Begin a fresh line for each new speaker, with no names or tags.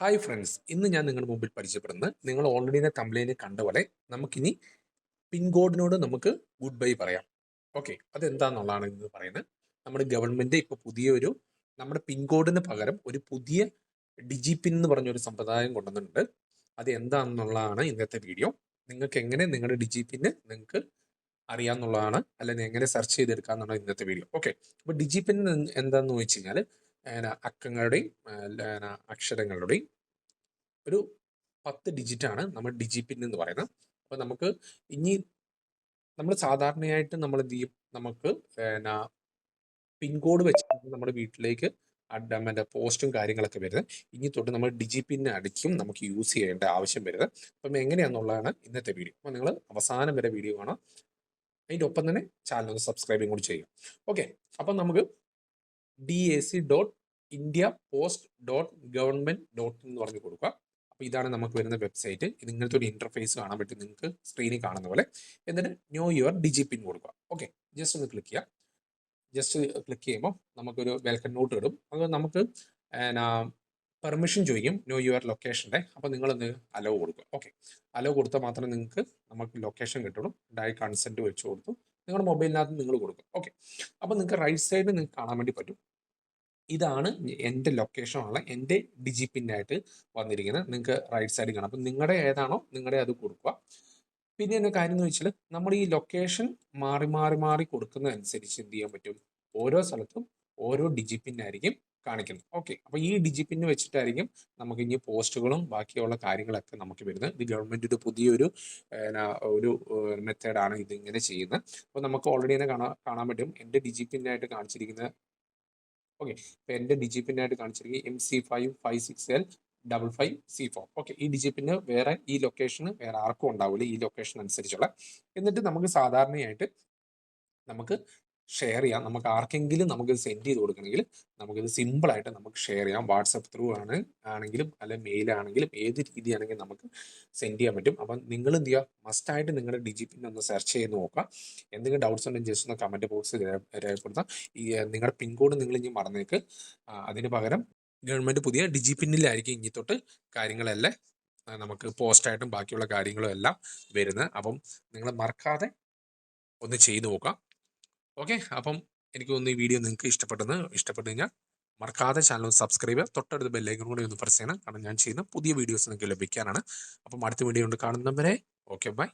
Hi friends, ഇന്ന് ഞാൻ നിങ്ങളുടെ മുമ്പിൽ പരിചയപ്പെടുന്നത് നിങ്ങൾ ഓൾറെഡി തമ്പ്ലൈനിൽ കണ്ട പോലെ നമുക്കിനി പിൻ കോഡിനോട് നമുക്ക് ഗുഡ് ബൈ പറയാം. ഓക്കെ, അതെന്താന്നുള്ളതാണ് ഇന്ന് പറയുന്നത്. നമ്മുടെ ഗവൺമെന്റ് ഇപ്പോൾ പുതിയൊരു നമ്മുടെ പിൻ കോഡിന് പകരം ഒരു പുതിയ ഡിജി പിൻ എന്ന് പറഞ്ഞൊരു സമ്പ്രദായം കൊണ്ടുവന്നിട്ടുണ്ട്. അത് എന്താണെന്നുള്ളതാണ് ഇന്നത്തെ വീഡിയോ. നിങ്ങൾക്ക് എങ്ങനെ നിങ്ങളുടെ ഡിജി പിന്ന് നിങ്ങൾക്ക് അറിയാമെന്നുള്ളതാണ്, അല്ലെങ്കിൽ എങ്ങനെ സെർച്ച് ചെയ്തെടുക്കാന്നുള്ളത് ഇന്നത്തെ വീഡിയോ. ഓക്കെ, അപ്പോൾ ഡിജി പിൻ എന്താണെന്ന് ചോദിച്ചു കഴിഞ്ഞാൽ അക്കങ്ങളുടെയും അക്ഷരങ്ങളുടെയും ഒരു 10 ഡിജിറ്റാണ് നമ്മൾ ഡിജി പിൻ എന്ന് പറയുന്നത്. അപ്പോൾ നമുക്ക് ഇനി നമ്മൾ സാധാരണയായിട്ട് നമ്മൾ എന്ത് ചെയ്യും, നമുക്ക് പിൻ കോഡ് വെച്ചിട്ട് നമ്മുടെ വീട്ടിലേക്ക് മറ്റേ പോസ്റ്റും കാര്യങ്ങളൊക്കെ വരുന്നത്. ഇനി തൊട്ട് നമ്മൾ ഡിജി പിൻ അടിക്കും നമുക്ക് യൂസ് ചെയ്യേണ്ട ആവശ്യം വരുന്നത്. അപ്പം എങ്ങനെയാണെന്നുള്ളതാണ് ഇന്നത്തെ വീഡിയോ. അപ്പോൾ നിങ്ങൾ അവസാനം വരെ വീഡിയോ കാണാം. അതിൻ്റെ ഒപ്പം തന്നെ ചാനൽ ഒന്ന് സബ്സ്ക്രൈബും കൂടി ചെയ്യും. ഓക്കെ, അപ്പം നമുക്ക് DAC.India.Post.Government.in എന്ന് പറഞ്ഞ് കൊടുക്കുക. അപ്പോൾ ഇതാണ് നമുക്ക് വരുന്ന വെബ്സൈറ്റ്. ഇത് ഇങ്ങനത്തെ ഒരു ഇന്റർഫേസ് കാണാൻ പറ്റും നിങ്ങൾക്ക് സ്ക്രീനിൽ കാണുന്ന പോലെ. എന്നിട്ട് നോ യുവർ ഡിജി പിൻ കൊടുക്കുക. ഓക്കെ, ജസ്റ്റ് ഒന്ന് ക്ലിക്ക് ചെയ്യുക. ജസ്റ്റ് ക്ലിക്ക് ചെയ്യുമ്പോൾ നമുക്കൊരു വെൽക്കം നോട്ട് ഇടും. അത് നമുക്ക് പെർമിഷൻ ചോദിക്കും നോ യുവർ ലൊക്കേഷൻ്റെ. അപ്പോൾ നിങ്ങളൊന്ന് അലോ കൊടുക്കുക. ഓക്കെ, അലോ കൊടുത്താൽ മാത്രമേ നിങ്ങൾക്ക് നമുക്ക് ലൊക്കേഷൻ കിട്ടുള്ളൂ. ഡയറക്റ്റ് കൺസെൻറ്റ് വെച്ച് കൊടുത്തു നിങ്ങളുടെ മൊബൈലിനകത്ത് നിങ്ങൾ കൊടുക്കും. ഓക്കെ, അപ്പോൾ നിങ്ങൾക്ക് റൈറ്റ് സൈഡിൽ നിങ്ങൾക്ക് കാണാൻ വേണ്ടി പറ്റും. ഇതാണ് എൻ്റെ ലൊക്കേഷനുള്ള എൻ്റെ ഡിജി പിന്നായിട്ട് വന്നിരിക്കുന്നത്. നിങ്ങൾക്ക് റൈറ്റ് സൈഡിൽ കാണാം. അപ്പം നിങ്ങളുടെ ഏതാണോ നിങ്ങളുടെ അത് കൊടുക്കുക. പിന്നെ എൻ്റെ കാര്യം എന്ന് വെച്ചാൽ നമ്മൾ ഈ ലൊക്കേഷൻ മാറി മാറി മാറി കൊടുക്കുന്നതനുസരിച്ച് എന്ത് ചെയ്യാൻ പറ്റും, ഓരോ സ്ഥലത്തും ഓരോ ഡിജി പിന്നായിരിക്കും കാണിക്കുന്നത്. ഓക്കെ, അപ്പോൾ ഈ ഡിജി പിന്ന് വെച്ചിട്ടായിരിക്കും നമുക്ക് ഇനി പോസ്റ്റുകളും ബാക്കിയുള്ള കാര്യങ്ങളൊക്കെ നമുക്ക് വരുന്നത്. ഇത് ഗവൺമെൻറ് പുതിയൊരു ഒരു മെത്തേഡാണ് ഇതിങ്ങനെ ചെയ്യുന്നത്. അപ്പോൾ നമുക്ക് ഓൾറെഡി തന്നെ കാണാൻ പറ്റും എൻ്റെ ഡിജി പിന്നായിട്ട് കാണിച്ചിരിക്കുന്ന. ഓക്കെ, ഇപ്പൊ എന്റെ ഡിജി പിന്നായിട്ട് കാണിച്ചിരിക്കുന്നത് MC556L55C4. ഓക്കെ, ഈ ഡിജി പിന്ന് വേറെ ഈ ലൊക്കേഷന് വേറെ ആർക്കും ഉണ്ടാവില്ല, ഈ ലൊക്കേഷൻ അനുസരിച്ചുള്ള. എന്നിട്ട് നമുക്ക് സാധാരണയായിട്ട് നമുക്ക് ഷെയർ ചെയ്യാം. നമുക്ക് ആർക്കെങ്കിലും നമുക്ക് സെൻഡ് ചെയ്ത് കൊടുക്കണമെങ്കിൽ നമുക്കിത് സിമ്പിളായിട്ട് നമുക്ക് ഷെയർ ചെയ്യാം. വാട്സപ്പ് ത്രൂ ആണെങ്കിലും അല്ലെങ്കിൽ മെയിൽ ആണെങ്കിലും ഏത് രീതിയാണെങ്കിലും നമുക്ക് സെൻഡ് ചെയ്യാൻ പറ്റും. അപ്പം നിങ്ങൾ എന്ത് ചെയ്യുക, മസ്റ്റായിട്ട് നിങ്ങളുടെ ഡിജി പിൻ ഒന്ന് സെർച്ച് ചെയ്ത് നോക്കുക. എന്തെങ്കിലും ഡൗട്ട്സ് ഉണ്ടെങ്കിൽ ജസ്റ്റ് ഒന്ന് കമൻറ്റ് ബോക്സിൽ രേഖപ്പെടുത്താം. ഈ നിങ്ങളുടെ പിൻ കോഡ് നിങ്ങൾ ഇനി മറന്നേക്ക്. അതിന് പകരം ഗവൺമെൻറ് പുതിയ ഡിജി പിന്നിലായിരിക്കും ഇനി തൊട്ട് കാര്യങ്ങളെല്ലാം നമുക്ക് പോസ്റ്റായിട്ടും ബാക്കിയുള്ള കാര്യങ്ങളും എല്ലാം വരുന്നത്. അപ്പം നിങ്ങൾ മറക്കാതെ ഒന്ന് ചെയ്ത് നോക്കാം. ഓക്കെ, അപ്പം എനിക്ക് തോന്നുന്നു ഈ വീഡിയോ നിങ്ങൾക്ക് ഇഷ്ടപ്പെട്ടു കഴിഞ്ഞാൽ മറക്കാതെ ചാനൽ ഒന്ന് സബ്സ്ക്രൈബ് ചെയ്യുക. തൊട്ടടുത്ത് ബെല്ലൈക്കൺ കൂടി ഒന്ന് പ്രസ് ചെയ്യണം. കാരണം ഞാൻ ചെയ്യുന്ന പുതിയ വീഡിയോസ് നിങ്ങൾക്ക് ലഭിക്കാനാണ്. അപ്പം അടുത്ത വീഡിയോ കൊണ്ട് കാണുന്നവരെ ഓക്കെ, ബൈ.